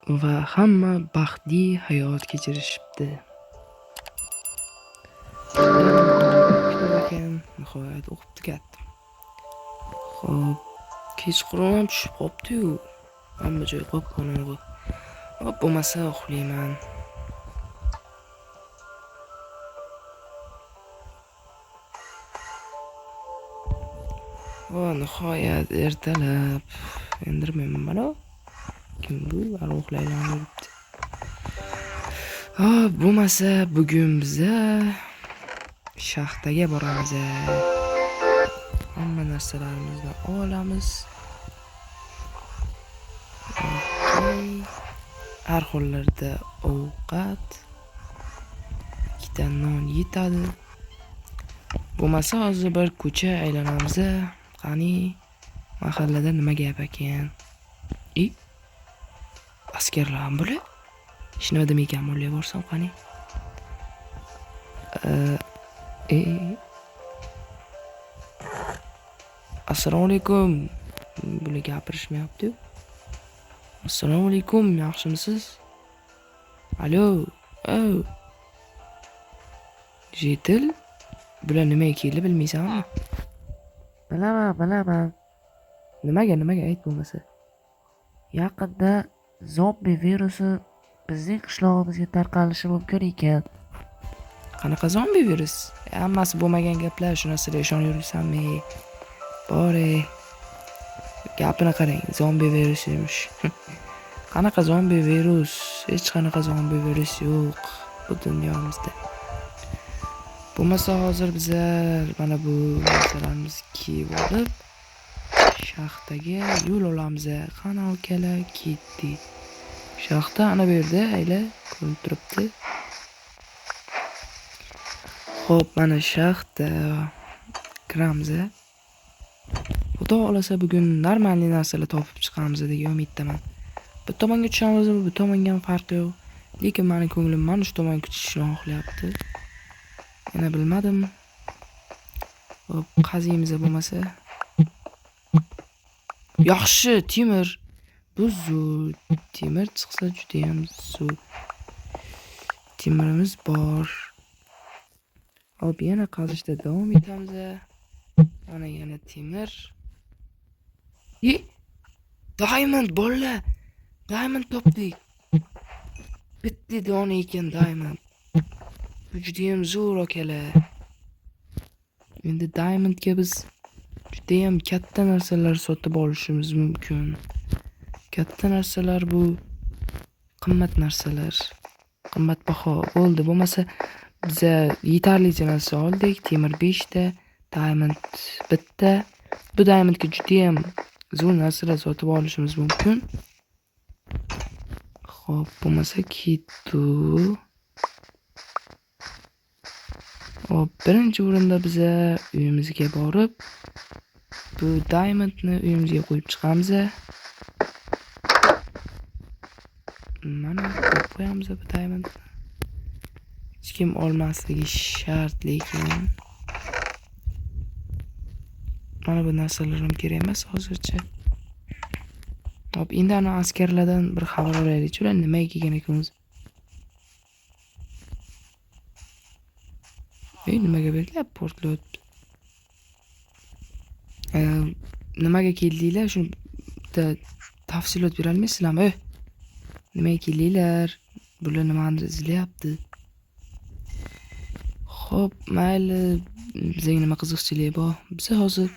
va hamma baxtli hayot kechirishibdi. Kitob ekan, nihoyat o'qib tugatdim. Xo'p, kechqurun ham tushib qopti-yu. Hamma joy qop-qorong'u. Hop, bo'lmasa uxlayman. Nihoyat ertalab. Endirmayman mana. Kim bu? Hali uxlaylan yuribdi. Bo'lmasa bugun biza shaxtaga boramiz. Hamma narsalarimizni olamiz. Har xillarda ovqat, ikkita non yetadi. Bo'lmasa hozir bir ko'cha aylanamiz. Qani mahallada nima gap ekan? Askarlar ham bular. Hech nima demaykan mulla borsam qani. Assalomu alaykum. Bular gapirishmayapti. Assalomu alaykum, yaxshimisiz? Alo. Jetil. Bular nimaga keldi bilmaysanmi? Bilaman. Nimaga ayt bo'lmasa. Yaqinda zombi virusi bizning qishlog'imizga tarqalishi mumkin ekan. Qanaqa zombi virus? Hammasi bo'lmagan gaplar, shu narsaga ishonayapsanmi? Bore. Gapini qarang, zombi virus emish. Qanaqa zombi virus? Hech qanaqa zombi virus yo'q bu dunyomizda. Bo'lmasa hozir biza mana bu narsalarimizni kiyib olib shaxtaga yo'l olamiz. Qani akalar ketdik. Shaxta ana bu yerda ayla ko'rinib turibdi. Xo'p, mana shaxta kiramiz. Xudo xolasa bugun normalniy narsalar topib chiqamiz degan umiddaman. Bu tomonga tushamiz, bu tomonga ham farqi yo'q. Lekin meni ko'nglim mana shu tomonga tushishni xohlayapti. Yana bilmadim. Xo'p, qaziymiz bo'lmasa. Yaxshi, temir. Bu zo'r. Temir chiqsa juda ham zo'r. Temirimiz bor. Hop, yana qazishda davom etamiz. Mana yana temir. Diamond bolalar. Diamond topdik. Bitta dona ekan diamond. Bu juda ham zo'r akalar. Endi diamondga biz juda ham katta narsalar sotib olishimiz mumkin. Katta narsalar bu qimmat narsalar. Qimmatbaho bo'ldi. Bo'lmasa biza yetarlicha narsa oldik. Temir 5 ta, diamond bitta. Bu diamondga juda ham zo'r narsalar sotib olishimiz mumkin. Xo'p, bo'lmasa ketdi. Hop, birinchi o'rinda biza uyimizga borib, bu diamondni uyimizga qo'yib chiqamiz. Mana qo'yib qo'yamiz bu diamondni. Hech kim olmasligi shart, lekin mana bu narsalarim kerak emas hozircha. Hop, endi ana askarlardan bir xabar olaylik. Ular nimaga kelgan ekan? Nimaga belgilab portlayapti? Nimaga keldinglar? Shuni tafsilot bera olmaysizlarmi? Nimaga keldinglar? Bular nimani izlayapti? Xo'p, mayli, bizga nima qiziqchilik bor? Biz hozir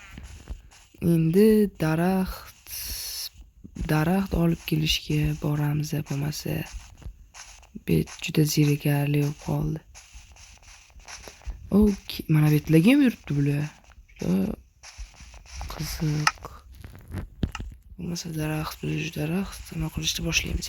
endi daraxt olib kelishga boramiz, bo'lmasa juda zerikarli bo'lib qoldi. Mana bu yerlarga ham yuribdi bular. Qiziq. Bo'lmasa daraxt, nima qilishni boshlaymiz.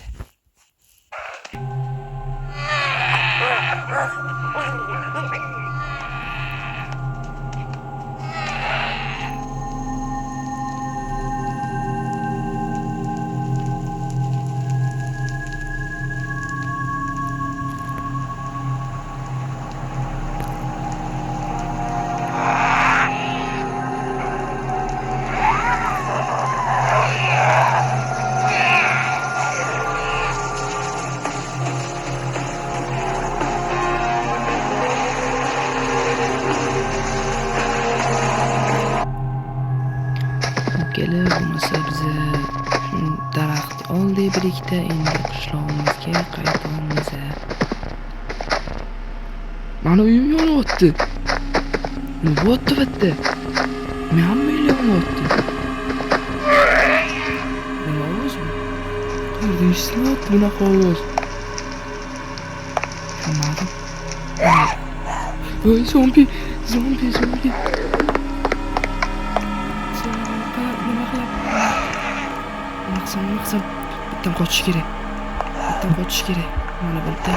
qoldik birlikda endi qishlog'imizga qaytamiz. Mana uyim yonyapti. Nima bo'pti bitta? Men hamma uyim yonyapti. Nima o'zi? Qayerdan ishlayapti bunaqa ovoz? Tushunmadim. Voy zombi. Nima qilyapti? Maqsam. Bitta qochish kerak. Mana bitta.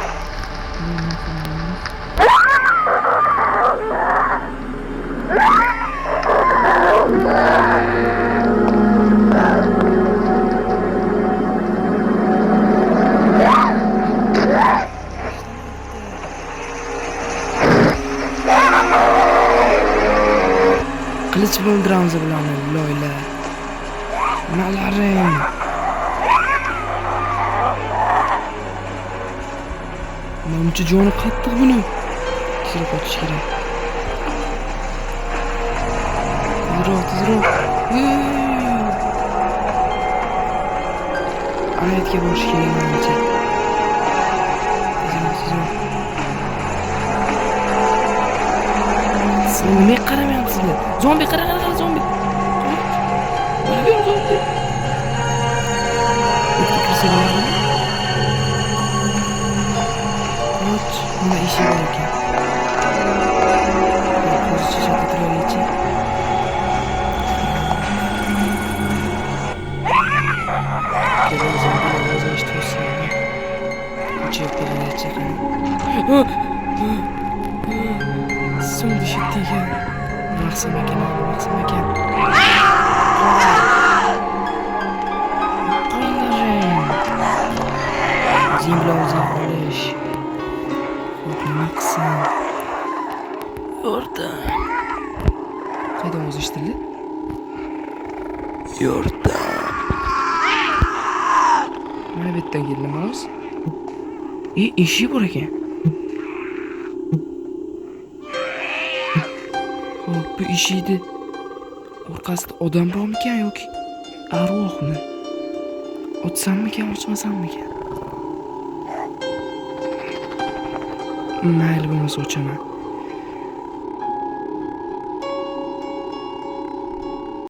Qilich bilan o'ldiramiz bularni, loyla. Nalaring. Menimcha joni qattiq buni. Tezroq qochish kerak. Tezroq. Anayatga borish kerak menimcha. Tezroq. Nima qaramayapsizlar? Zombi qara, zombi. Mana bu zombi. Mana eshik bor ekan. Ko'zicha chaqirtiraychi. Zombi ovoz eshitsa. Uchiib kelaychi qani. So'ng shittiga. Maqsam ekan. Zimblozing qolish. Maqsam. Yordam. Qaydan ovoz eshitildi? Yordam. Mana bu yerdan keldi ovoz. Eshik bor ekan. Bu eshikni orqasida odam bormikan yoki arvohmi? Ochsammikan, ochmasammikan? Mayli bo'lmasa ochaman.